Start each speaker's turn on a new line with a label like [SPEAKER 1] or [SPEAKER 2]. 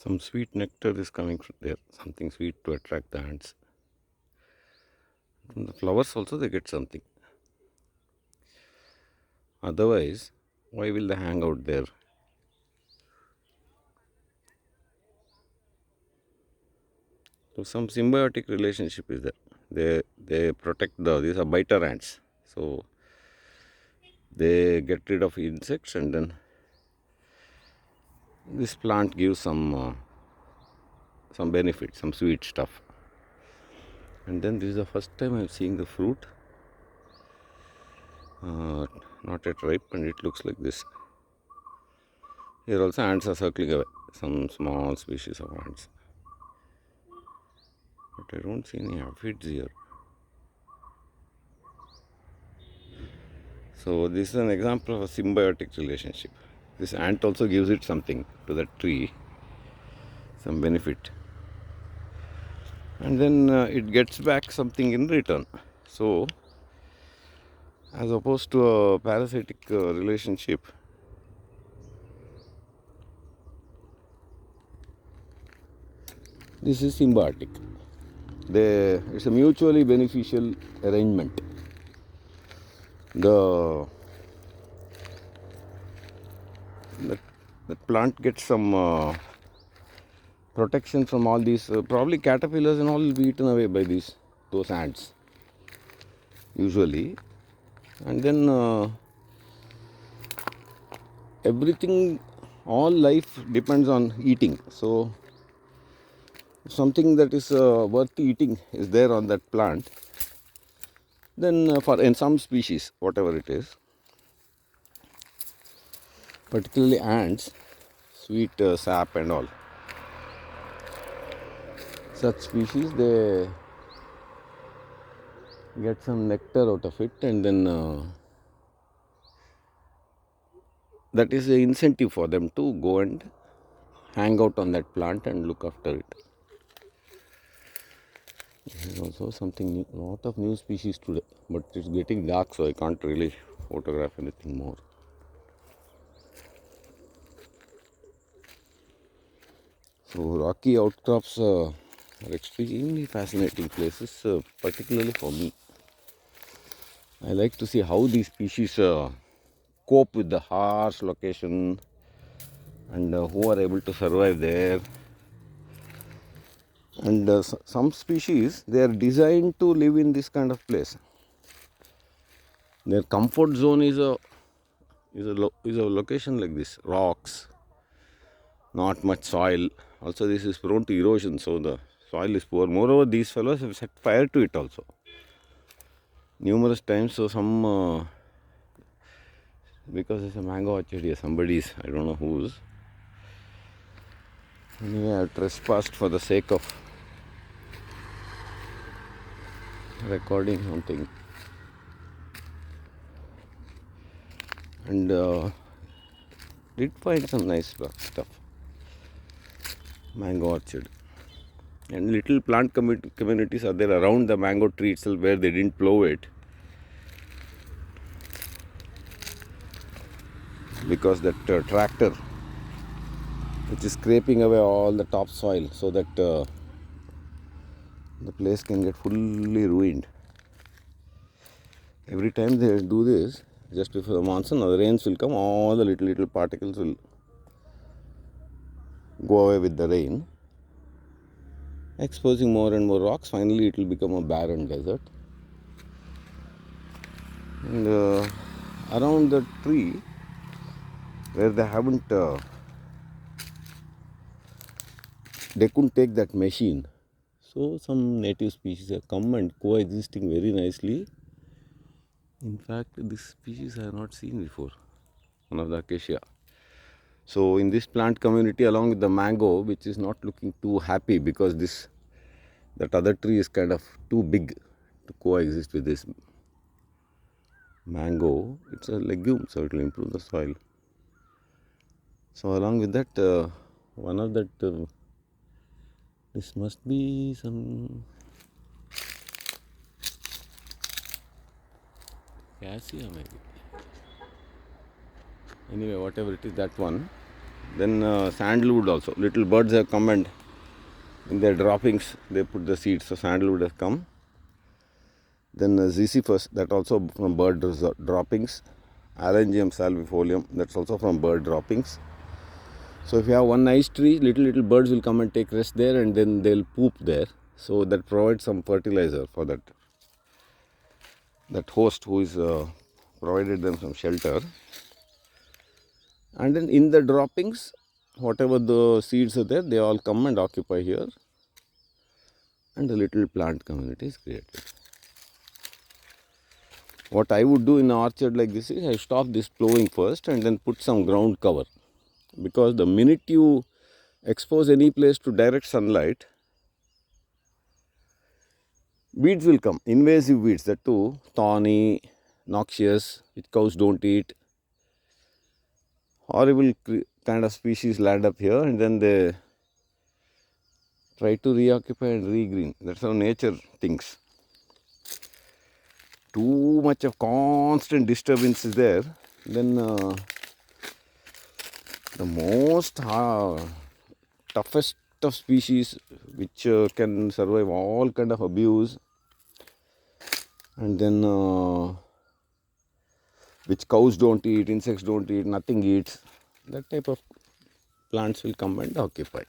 [SPEAKER 1] Some sweet nectar is coming from there, something sweet to attract the ants. From the flowers also they get something. Otherwise, why will they hang out there? So some symbiotic relationship is there. They protect these are biter ants. So they get rid of insects and then this plant gives some benefit, some sweet stuff. And then this is the first time I'm seeing the fruit. Not yet ripe and it looks like this. Here also ants are circling away, some small species of ants. But I don't see any aphids here. So this is an example of a symbiotic relationship. This ant also gives it something to that tree, some benefit. And then it gets back something in return. So as opposed to a parasitic relationship, this is symbiotic. It's a mutually beneficial arrangement. The plant gets some protection from all these. Probably caterpillars and all will be eaten away by those ants usually, and then everything, all life depends on eating. So if something that is worth eating is there on that plant, then for in some species, whatever it is, particularly ants, sweet sap and all, such species, they get some nectar out of it, and then that is the incentive for them to go and hang out on that plant and look after it. This is also something new, lot of new species today, but it's getting dark, so I can't really photograph anything more. So rocky outcrops are extremely fascinating places, particularly for me. I like to see how these species cope with the harsh location and who are able to survive there. And some species, they are designed to live in this kind of place. Their comfort zone is a location like this, rocks, not much soil. Also this is prone to erosion, so the soil is poor. Moreover, these fellows have set fire to it also numerous times. So some because it's a mango orchard here, somebody's, I don't know whose. Anyway, I have trespassed for the sake of recording something. And did find some nice stuff. Mango orchard. And little plant communities are there around the mango tree itself where they didn't plow it. Because that tractor, which is scraping away all the topsoil so that the place can get fully ruined. Every time they do this, just before the monsoon or the rains will come, all the little particles will go away with the rain, exposing more and more rocks. Finally, it will become a barren desert. And around the tree, where they haven't, they couldn't take that machine. So some native species have come and coexisting very nicely. In fact, this species I have not seen before, one of the acacia. So in this plant community, along with the mango, which is not looking too happy because that other tree is kind of too big to coexist with this mango. It's a legume, so it will improve the soil. So along with that, one of that, this must be some cassia maybe. Anyway, whatever it is, that one, Then sandalwood also. Little birds have come and in their droppings they put the seeds. So sandalwood has come. Then Ziziphus, that also from bird droppings. Alangium salvifolium, that's also from bird droppings. So if you have one nice tree, little birds will come and take rest there, and then they'll poop there. So that provides some fertilizer for that host who is provided them some shelter. And then in the droppings, whatever the seeds are there, they all come and occupy here, and a little plant community is created. What I would do in an orchard like this is I stop this plowing first and then put some ground cover, because the minute you expose any place to direct sunlight, weeds will come, invasive weeds, that too thorny, noxious, which cows don't eat. Horrible kind of species land up here, and then they try to reoccupy and regreen. That's how nature thinks. Too much of constant disturbance is there, then the most toughest of species which can survive all kind of abuse, and then which cows don't eat, insects don't eat, nothing eats, that type of plants will come and occupy.